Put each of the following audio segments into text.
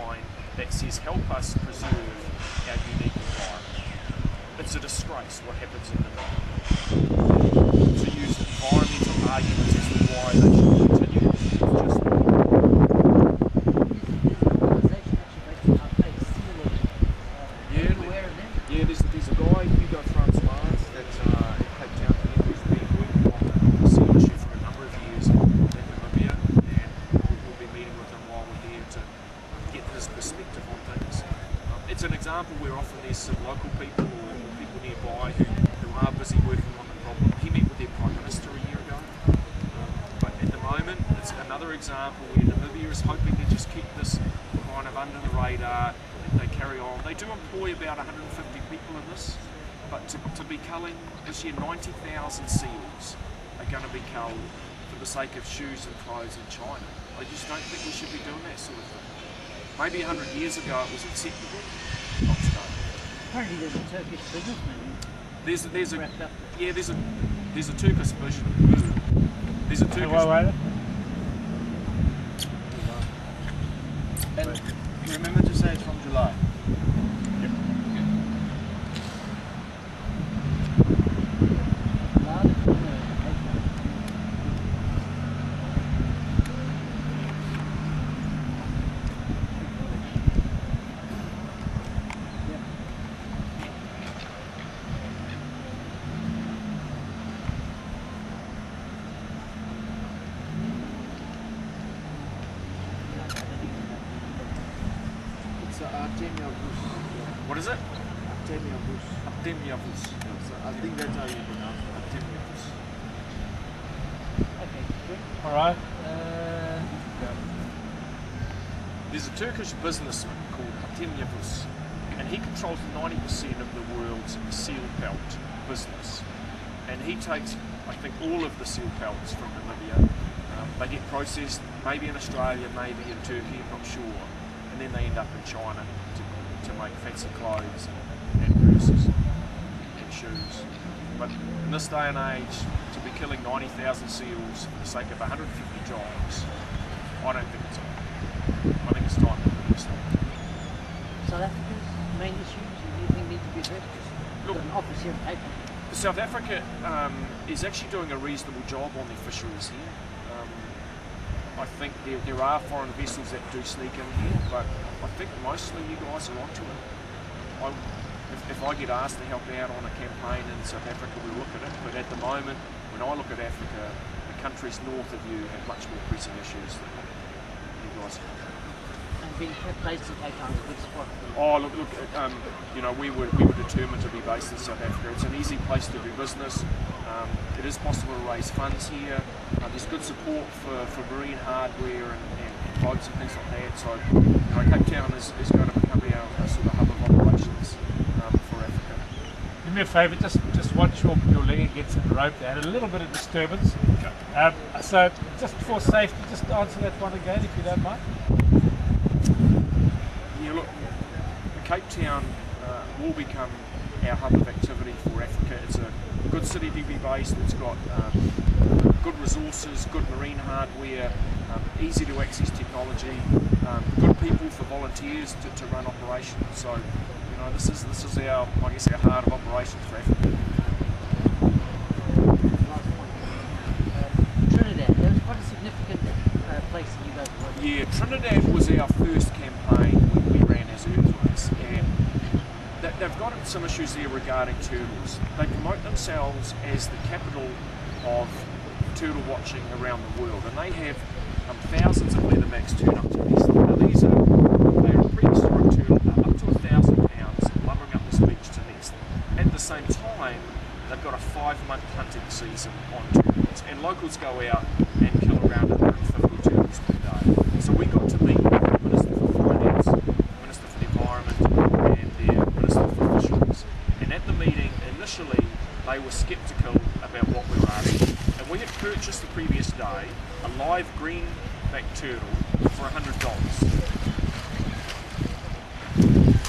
sign that says help us preserve our unique environment. It's a disgrace what happens in Namibia. To use environmental arguments as to why they should continue is just yeah, there's a guy, Hugo Francois, that's at Cape Town here, who's been working on the seal issue for a number of years in Namibia, and we'll be meeting with him while we're here to get his perspective on things. It's an example where often there's some local people or people nearby who are busy working on the problem. He met with their Prime Minister a year ago, but at the moment it's another example where Namibia is hoping to just keep this kind of under the radar. They carry on. They do employ about 150 people in this, but to be culling this year 90,000 seals are going to be culled for the sake of shoes and clothes in China. I just don't think we should be doing that sort of thing. Maybe 100 years ago it was acceptable. Not today. Apparently there's a Turkish businessman. There's a Turkish businessman. There's a Turkish. And remember to say it's from July. What is it? Artemiavus. I think that's how you pronounce it. Artemiavus. Okay, good. Alright. There's a Turkish businessman called Artemiavus, and he controls 90% of the world's seal pelt business. And he takes, I think, all of the seal pelts from Namibia. They get processed, maybe in Australia, maybe in Turkey, I'm not sure. And then they end up in China to make fancy clothes and purses and shoes. But in this day and age, to be killing 90,000 seals for the sake of 150 jobs, I don't think it's on. I think it's time to do this thing. South Africa's main issues do you think need to be addressed? Look, Got an office here in Cape Town. South Africa is actually doing a reasonable job on their fisheries here. I think there are foreign vessels that do sneak in here, but I think mostly you guys are onto it. If I get asked to help out on a campaign in South Africa, we'll look at it. But at the moment, when I look at Africa, the countries north of you have much more pressing issues than you guys have. And being placed in Cape Town is a good spot. Oh, look, you know, we were determined to be based in South Africa. It's an easy place to do business. It is possible to raise funds here. There's good support for marine hardware and boats and things like that. So, you know, Cape Town is going to become our sort of hub of operations for Africa. Do me a favour, just watch your leg gets in the rope. They had a little bit of disturbance. Okay. So just for safety, just answer that one again if you don't mind. Yeah, look, Cape Town will become our hub of activity for Africa. It's a good city to be based. It's got good resources, good marine hardware, easy to access technology, good people for volunteers to run operations. So, you know, this is our, I guess, our heart of operations for Africa. Last point. Trinidad, that was quite a significant place that you guys were. Yeah, Trinidad was our first campaign when we ran as Earthquakes, and they've got some issues there regarding turtles. They promote themselves as the capital of turtle watching around the world, and they have thousands of leatherbacks turn up to these. Now these are a prehistoric turtle, up to 1,000 pounds, lumbering up this beach to nest. At the same time, they've got a 5-month hunting season on turtles, and locals go out and kill around 150 turtles per day. So we got to meet the Minister for Finance, Minister for the Environment, and their Minister for Fisheries. And at the meeting, initially, they were sceptical about what we were asking. And we had purchased the previous day a live greenback turtle for $100.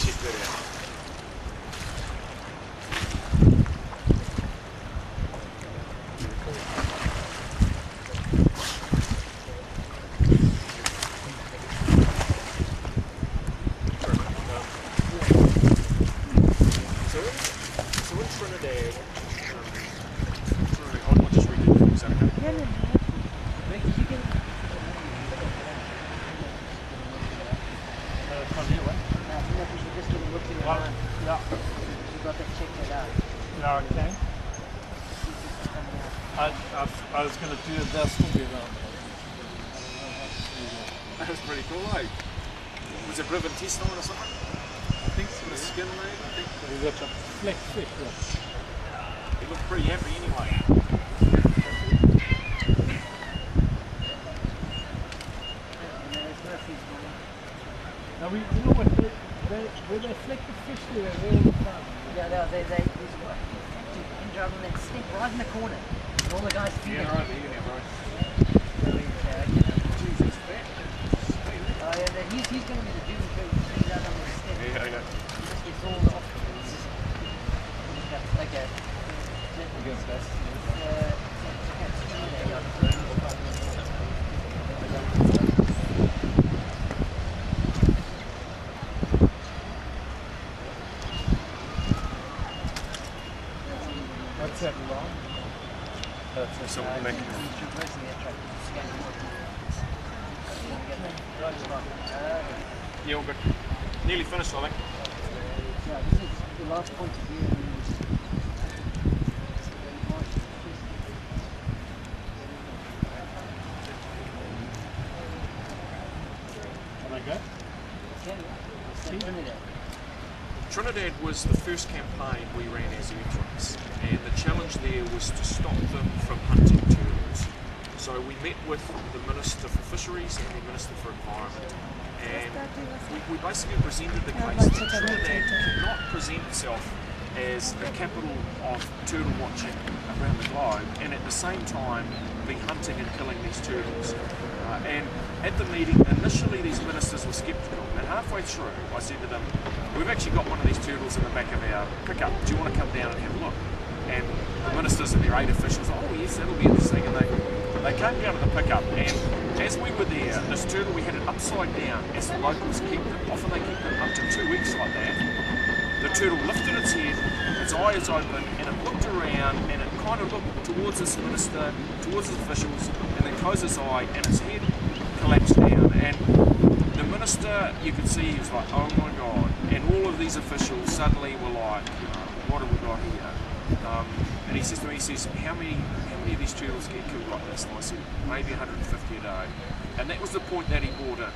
Check that out. had. I'll just read it. Is that okay? Yeah, no, Rick, did you get it? From you, what? No, because we're just going to look at it. Well, yeah, You got that checked out. yeah, okay. See if it's coming out. I was going to do it, they'll still be around. That was pretty cool, eh? Was it ribbon test on or something? I think so. The skin, mate, I think. We've got some fleck fish, yeah. He looked pretty happy anyway. There's no fish going on. Now, you know what, where they fleck the fish there all the time. Yeah, there's what? Hinge out on that stick right in the corner. And all the guys feeding. Yeah, right there, yeah, bro. Jesus, fat. Oh, yeah, he's going to be the doom too. He's out on the stick. Yeah, yeah. He just gets all off. Okay. I guess that's what's that wrong? That's a So we're back. He's traversing that track. Yeah, all good. Nearly finished, I think. So this is the last point of view. Can I go? Trinidad. Trinidad was the first campaign we ran as Earthworms, and the challenge there was to stop them from hunting turtles. So we met with the Minister for Fisheries and the Minister for Environment, and we basically presented the case that Trinidad cannot present itself as the capital of turtle watching around the globe, and at the same time be hunting and killing these turtles. And at the meeting, initially these ministers were sceptical, and halfway through I said to them, we've actually got one of these turtles in the back of our pickup, do you want to come down and have a look? And the ministers and their aid officials, oh yes, that'll be interesting, and they came down to the pickup, and as we were there, this turtle, we had it upside down as the locals keep them. Often they keep them up to 2 weeks like that. The turtle lifted its head, its eyes open, and it looked around, and it kind of looked towards this minister, towards its officials, and then closed its eye, and its head collapsed down. And the minister, you could see, he was like, oh my God. And all of these officials suddenly were like, what have we got here? And he says to me, he says, how many of these turtles get killed like this? And I said, maybe 150 a day. And that was the point that he brought in.